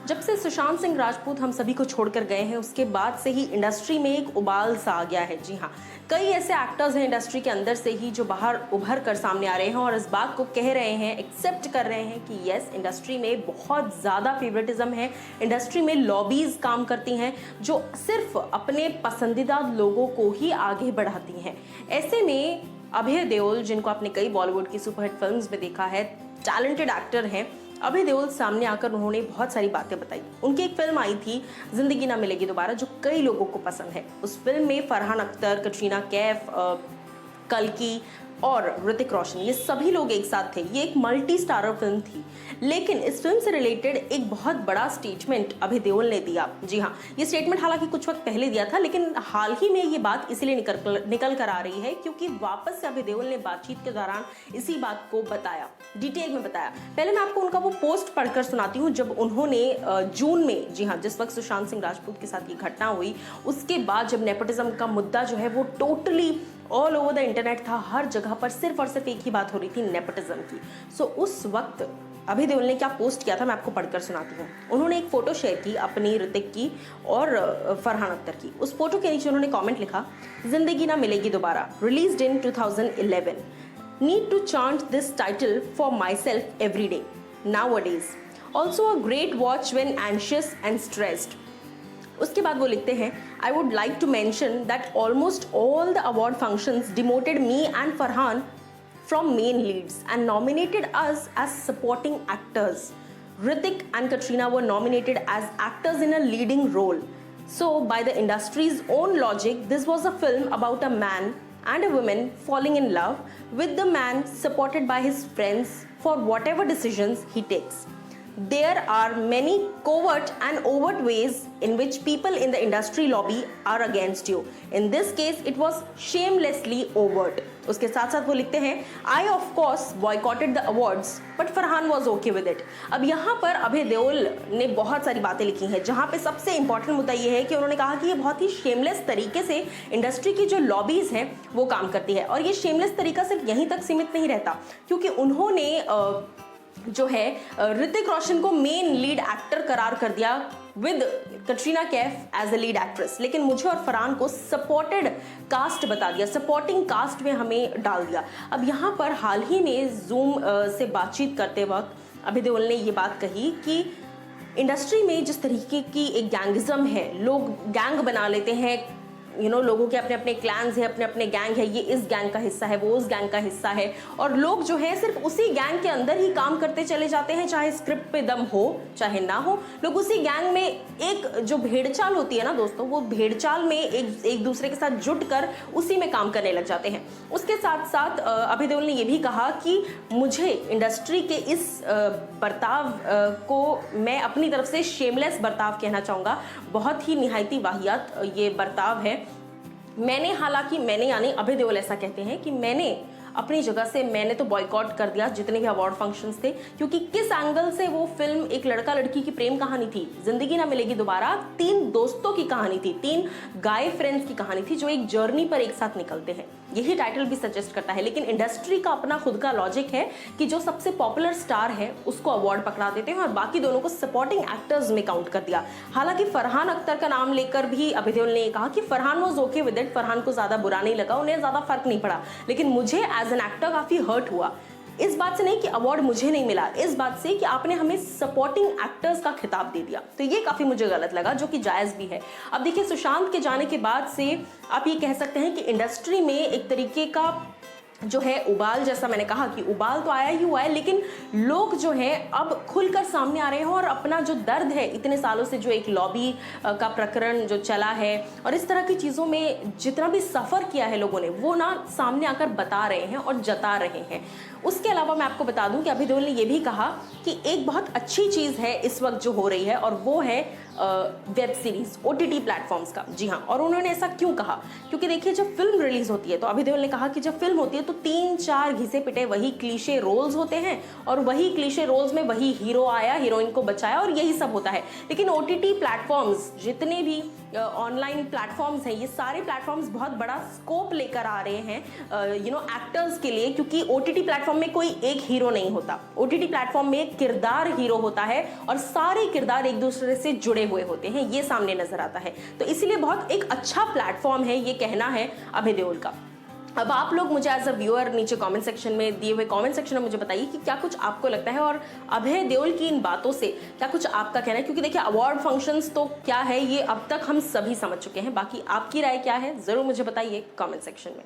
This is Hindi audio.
जब से सुशांत सिंह राजपूत हम सभी को छोड़कर गए हैं उसके बाद से ही इंडस्ट्री में एक उबाल सा आ गया है। जी हाँ, कई ऐसे एक्टर्स हैं इंडस्ट्री के अंदर से ही जो बाहर उभर कर सामने आ रहे हैं और इस बात को कह रहे हैं, एक्सेप्ट कर रहे हैं कि यस, इंडस्ट्री में बहुत ज़्यादा फेवरेटिज्म है। इंडस्ट्री में लॉबीज काम करती हैं जो सिर्फ अपने पसंदीदा लोगों को ही आगे बढ़ाती हैं। ऐसे में अभय देओल, जिनको आपने कई बॉलीवुड की सुपरहिट फिल्म्स में देखा है, टैलेंटेड एक्टर हैं, अभय देओल सामने आकर उन्होंने बहुत सारी बातें बताई। उनकी एक फिल्म आई थी जिंदगी ना मिलेगी दोबारा, जो कई लोगों को पसंद है। उस फिल्म में फरहान अख्तर, कटरीना कैफ, कल्कि और ऋतिक रोशन, ये सभी लोग एक साथ थे। ये एक मल्टी स्टारर फिल्म थी, लेकिन इस फिल्म से रिलेटेड एक बहुत बड़ा स्टेटमेंट अभय देओल ने दिया। जी हाँ, ये स्टेटमेंट हालांकि कुछ वक्त पहले दिया था, लेकिन हाल ही में ये बात इसीलिए निकल कर आ रही है क्योंकि वापस से अभय देओल ने बातचीत के दौरान इसी बात को बताया, डिटेल में बताया। पहले मैं आपको उनका वो पोस्ट पढ़कर सुनाती हूँ जब उन्होंने जून में, जी हाँ, जिस वक्त सुशांत सिंह राजपूत के साथ ये घटना हुई, उसके बाद जब नेपोटिज्म का मुद्दा जो है वो totally all over the internet था, हर जगह पर सिर्फ और सिर्फ एक ही बात हो रही थी, नेपोटिज्म की। सो उस वक्त अभय देओल ने क्या पोस्ट किया था, मैं आपको पढ़कर सुनाती हूँ। उन्होंने एक फोटो शेयर की अपनी, ऋतिक की और फरहान अख्तर की। उस फोटो के नीचे उन्होंने कमेंट लिखा, जिंदगी Na Milegi Dobara, released in 2011, need to chant this title for myself every day nowadays, also a great watch when anxious and stressed. उसके बाद वो लिखते हैं, I would like to mention that almost all the award functions demoted me and Farhan from main leads and nominated us as supporting actors. Hrithik and Katrina were nominated as actors in a leading role. So by the industry's own logic, this was a film about a man and a woman falling in love with the man supported by his friends for whatever decisions he takes. There are many covert and overt ways in which people in the industry lobby are against you. In this case, it was shamelessly overt. उसके साथ साथ वो लिखते हैं, I of course boycotted the awards, but Farhan was okay with it. अब यहाँ पर अभय देओल ने बहुत सारी बातें लिखी हैं, जहाँ पे सबसे इंपॉर्टेंट मुद्दा ये है कि उन्होंने कहा कि ये बहुत ही शेमलेस तरीके से इंडस्ट्री की जो लॉबीज हैं वो काम करती है। और ये शेमलेस तरीका सिर्फ यहीं तक सीमित नहीं रहता, क्योंकि उन्होंने जो है ऋतिक रोशन को मेन लीड एक्टर करार कर दिया with Katrina Kaif as a lead actress, लेकिन मुझे और फरहान को सपोर्टेड कास्ट बता दिया, सपोर्टिंग कास्ट में हमें डाल दिया। अब यहाँ पर हाल ही में जूम से बातचीत करते वक्त अभय देओल ने ये बात कही कि इंडस्ट्री में जिस तरीके की एक गैंगिज्म है, लोग गैंग बना लेते हैं, लोगों के अपने अपने क्लैंस हैं, अपने अपने गैंग है, ये इस गैंग का हिस्सा है, वो उस गैंग का हिस्सा है, और लोग जो है सिर्फ उसी गैंग के अंदर ही काम करते चले जाते हैं, चाहे स्क्रिप्ट पे दम हो चाहे ना हो। लोग उसी गैंग में एक जो भेड़चाल होती है ना दोस्तों, वो भेड़चाल में एक दूसरे के साथ जुट कर उसी में काम करने लग जाते हैं। उसके साथ साथ अभय देओल ने ये भी कहा कि मुझे इंडस्ट्री के इस बर्ताव को मैं अपनी तरफ से शेमलेस बर्ताव कहना चाहूँगा। बहुत ही निहायती वाहियात ये बर्ताव है। मैंने यानी अभय देओल ऐसा कहते हैं कि मैंने अपनी जगह से मैंने तो बॉयकॉट कर दिया जितने भी अवार्ड फंक्शंस थे, क्योंकि किस एंगल से वो फिल्म एक लड़का लड़की की प्रेम कहानी थी, जिंदगी ना मिलेगी दोबारा 3 दोस्तों की कहानी थी, 3 गाय फ्रेंड्स की कहानी थी जो एक जर्नी पर एक साथ निकलते हैं। यही टाइटल भी सजेस्ट करता है, लेकिन इंडस्ट्री का अपना खुद का लॉजिक है कि जो सबसे पॉपुलर स्टार है उसको अवार्ड पकड़ा देते हैं और बाकी दोनों को सपोर्टिंग एक्टर्स में काउंट कर दिया। हालांकि फरहान अख्तर का नाम लेकर भी अभय देओल ने कहा कि Farhan was okay with it, Farhan को ज्यादा बुरा नहीं लगा, उन्हें ज्यादा फर्क नहीं पड़ा, लेकिन मुझे एज एन एक्टर काफी हर्ट हुआ। इस बात से नहीं कि अवार्ड मुझे नहीं मिला, इस बात से कि आपने हमें सपोर्टिंग एक्टर्स का खिताब दे दिया, तो ये काफी मुझे गलत लगा, जो कि जायज भी है। अब देखिए, सुशांत के जाने के बाद से आप ये कह सकते हैं कि इंडस्ट्री में एक तरीके का जो है उबाल, जैसा मैंने कहा कि उबाल तो आया ही हुआ है, लेकिन लोग जो है अब खुलकर सामने आ रहे हैं और अपना जो दर्द है, इतने सालों से जो एक लॉबी का प्रकरण जो चला है और इस तरह की चीज़ों में जितना भी सफ़र किया है लोगों ने, वो ना सामने आकर बता रहे हैं और जता रहे हैं। उसके अलावा मैं आपको बता दूं कि अभय देओल ने यह भी कहा कि एक बहुत अच्छी चीज़ है इस वक्त जो हो रही है, और वो है वेब सीरीज, OTT प्लेटफॉर्म्स का। जी हाँ, और उन्होंने ऐसा क्यों कहा, क्योंकि देखिए जब फिल्म रिलीज होती है तो अभय देओल ने कहा कि जब फिल्म होती है तो 3-4 घिसे पिटे वही क्लीशे रोल्स होते हैं और वही क्लीशे रोल्स में वही हीरो आया, हीरोइन को बचाया और यही सब होता है। लेकिन ओटीटी प्लेटफॉर्म्स, जितने भी ऑनलाइन प्लेटफॉर्म्स हैं, ये सारे प्लेटफॉर्म्स बहुत बड़ा स्कोप लेकर आ रहे हैं एक्टर्स के लिए, क्योंकि ओटीटी प्लेटफॉर्म में कोई एक हीरो नहीं होता। ओटीटी प्लेटफॉर्म में एक किरदार हीरो होता है और सारे किरदार एक दूसरे से जुड़े हुए होते हैं, ये सामने नजर आता है। तो इसीलिए बहुत एक अच्छा प्लेटफॉर्म है, ये कहना है अभय देओल का। अब आप लोग मुझे एज अ व्यूअर नीचे कमेंट सेक्शन में दिए हुए कमेंट सेक्शन में मुझे बताइए कि क्या कुछ आपको लगता है और अभय देओल की इन बातों से क्या कुछ आपका कहना है, क्योंकि देखिए अवार्ड फंक्शंस तो क्या है ये अब तक हम सभी समझ चुके हैं। बाकी आपकी राय क्या है, जरूर मुझे बताइए कमेंट सेक्शन में।